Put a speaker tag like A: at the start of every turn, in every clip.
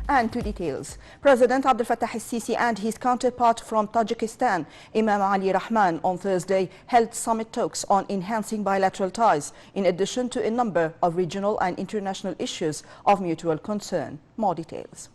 A: And to details, President Abdel Fattah el-Sisi and his counterpart from Tajikistan, Imam Ali Rahman, on Thursday held summit talks on enhancing bilateral ties, in addition to a number of regional and international issues of mutual concern. More details.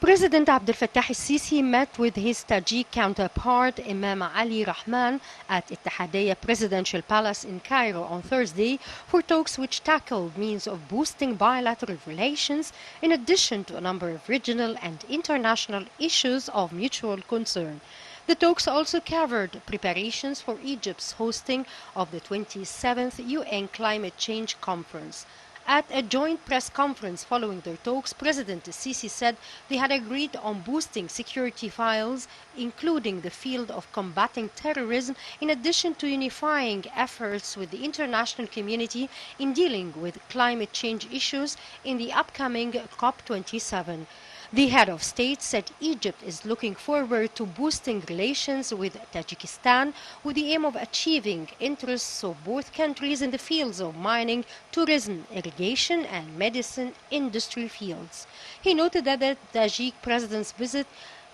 B: President Abdel Fattah el-Sisi met with his Tajik counterpart Imam Ali Rahman at Ittihadiyya Presidential Palace in Cairo on Thursday for talks which tackled means of boosting bilateral relations in addition to a number of regional and international issues of mutual concern. The talks also covered preparations for Egypt's hosting of the 27th UN Climate Change Conference. At a joint press conference following their talks, President el-Sisi said they had agreed on boosting security files, including the field of combating terrorism, in addition to unifying efforts with the international community in dealing with climate change issues in the upcoming COP27. The head of state said Egypt is looking forward to boosting relations with Tajikistan with the aim of achieving interests of both countries in the fields of mining, tourism, irrigation and medicine industry fields. He noted that the Tajik president's visit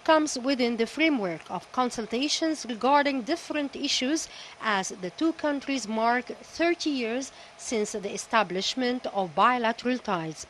B: comes within the framework of consultations regarding different issues as the two countries mark 30 years since the establishment of bilateral ties.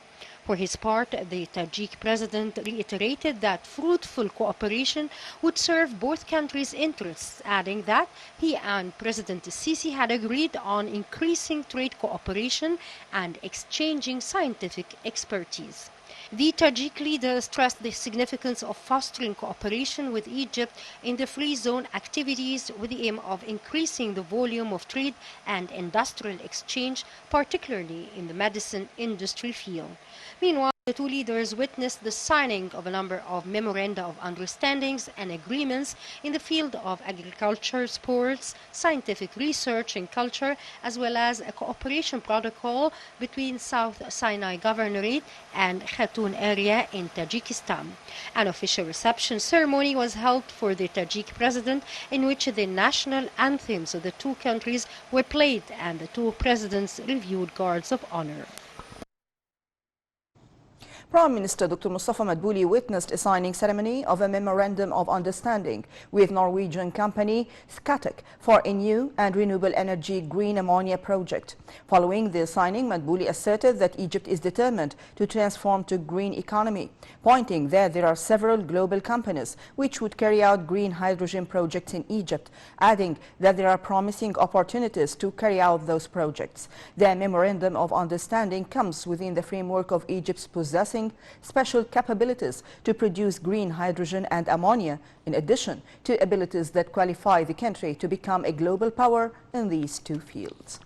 B: For his part, the Tajik president reiterated that fruitful cooperation would serve both countries' interests, adding that he and President el-Sisi had agreed on increasing trade cooperation and exchanging scientific expertise. The Tajik leader stressed the significance of fostering cooperation with Egypt in the free zone activities with the aim of increasing the volume of trade and industrial exchange, particularly in the medicine industry field. Meanwhile, the two leaders witnessed the signing of a number of memoranda of understandings and agreements in the field of agriculture, sports, scientific research and culture, as well as a cooperation protocol between South Sinai Governorate and Khatun area in Tajikistan. An official reception ceremony was held for the Tajik president, in which the national anthems of the two countries were played and the two presidents reviewed guards of honor.
A: Prime Minister Dr. Mustafa Madbouli witnessed a signing ceremony of a memorandum of understanding with Norwegian company Scatec for a new and renewable energy green ammonia project. Following the signing, Madbouli asserted that Egypt is determined to transform to green economy, pointing that there are several global companies which would carry out green hydrogen projects in Egypt, adding that there are promising opportunities to carry out those projects. The memorandum of understanding comes within the framework of Egypt's possessing special capabilities to produce green hydrogen and ammonia, in addition to abilities that qualify the country to become a global power in these two fields.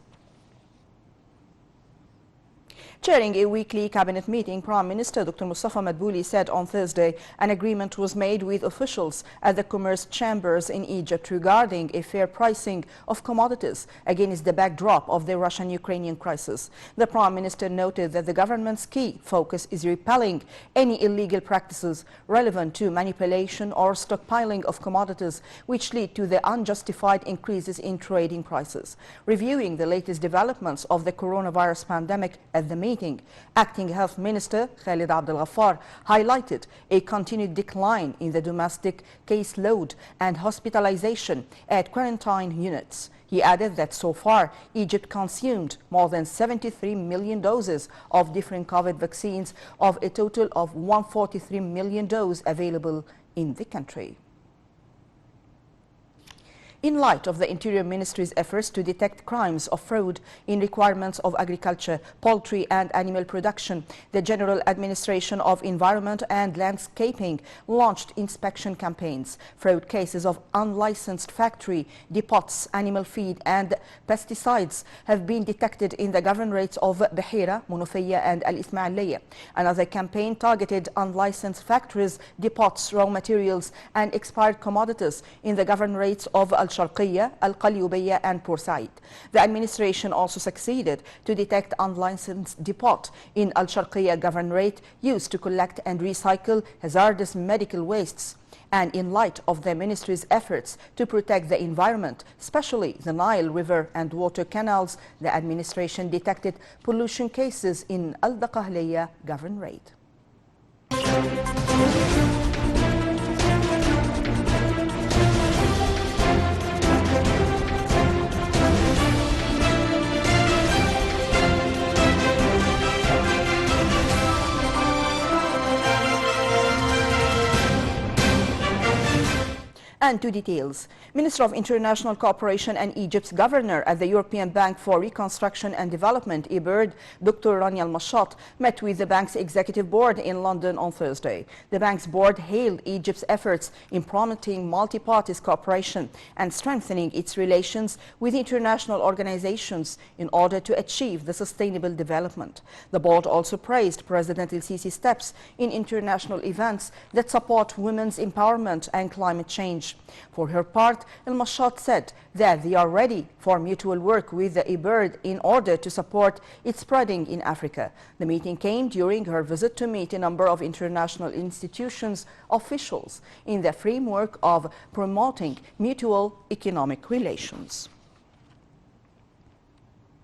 A: Chairing a weekly cabinet meeting, Prime Minister Dr. Mustafa Madbouli said on Thursday an agreement was made with officials at the commerce chambers in Egypt regarding a fair pricing of commodities against the backdrop of the Russian-Ukrainian crisis. The Prime Minister noted that the government's key focus is repelling any illegal practices relevant to manipulation or stockpiling of commodities which lead to the unjustified increases in trading prices. Reviewing the latest developments of the coronavirus pandemic at the meeting, Acting Health Minister Khalid Abdel Ghaffar highlighted a continued decline in the domestic caseload and hospitalization at quarantine units. He added that so far, Egypt consumed more than 73 million doses of different COVID vaccines, of a total of 143 million doses available in the country. In light of the Interior Ministry's efforts to detect crimes of fraud in requirements of agriculture, poultry and animal production, the General Administration of Environment and Landscaping launched inspection campaigns. Fraud cases of unlicensed factory, depots, animal feed and pesticides have been detected in the governorates of Bahira, Munufiyya and Al-Ismailiyya. Another campaign targeted unlicensed factories, depots, raw materials and expired commodities in the governorates of Al-Sharqiyya, Al-Qalyubiyya and Port Said. The administration also succeeded to detect unlicensed depot in Al-Sharqiyya governorate used to collect and recycle hazardous medical wastes. And in light of the ministry's efforts to protect the environment, especially the Nile River and water canals, the administration detected pollution cases in Al-Daqahliya governorate. And to details. Minister of International Cooperation and Egypt's governor at the European Bank for Reconstruction and Development, EBRD, Dr. Rani Al-Mashat, met with the bank's executive board in London on Thursday. The bank's board hailed Egypt's efforts in promoting multi-party cooperation and strengthening its relations with international organizations in order to achieve the sustainable development. The board also praised President El-Sisi's steps in international events that support women's empowerment and climate change. For her part, Al-Mashat said that they are ready for mutual work with the EBRD in order to support its spreading in Africa. The meeting came during her visit to meet a number of international institutions officials in the framework of promoting mutual economic relations.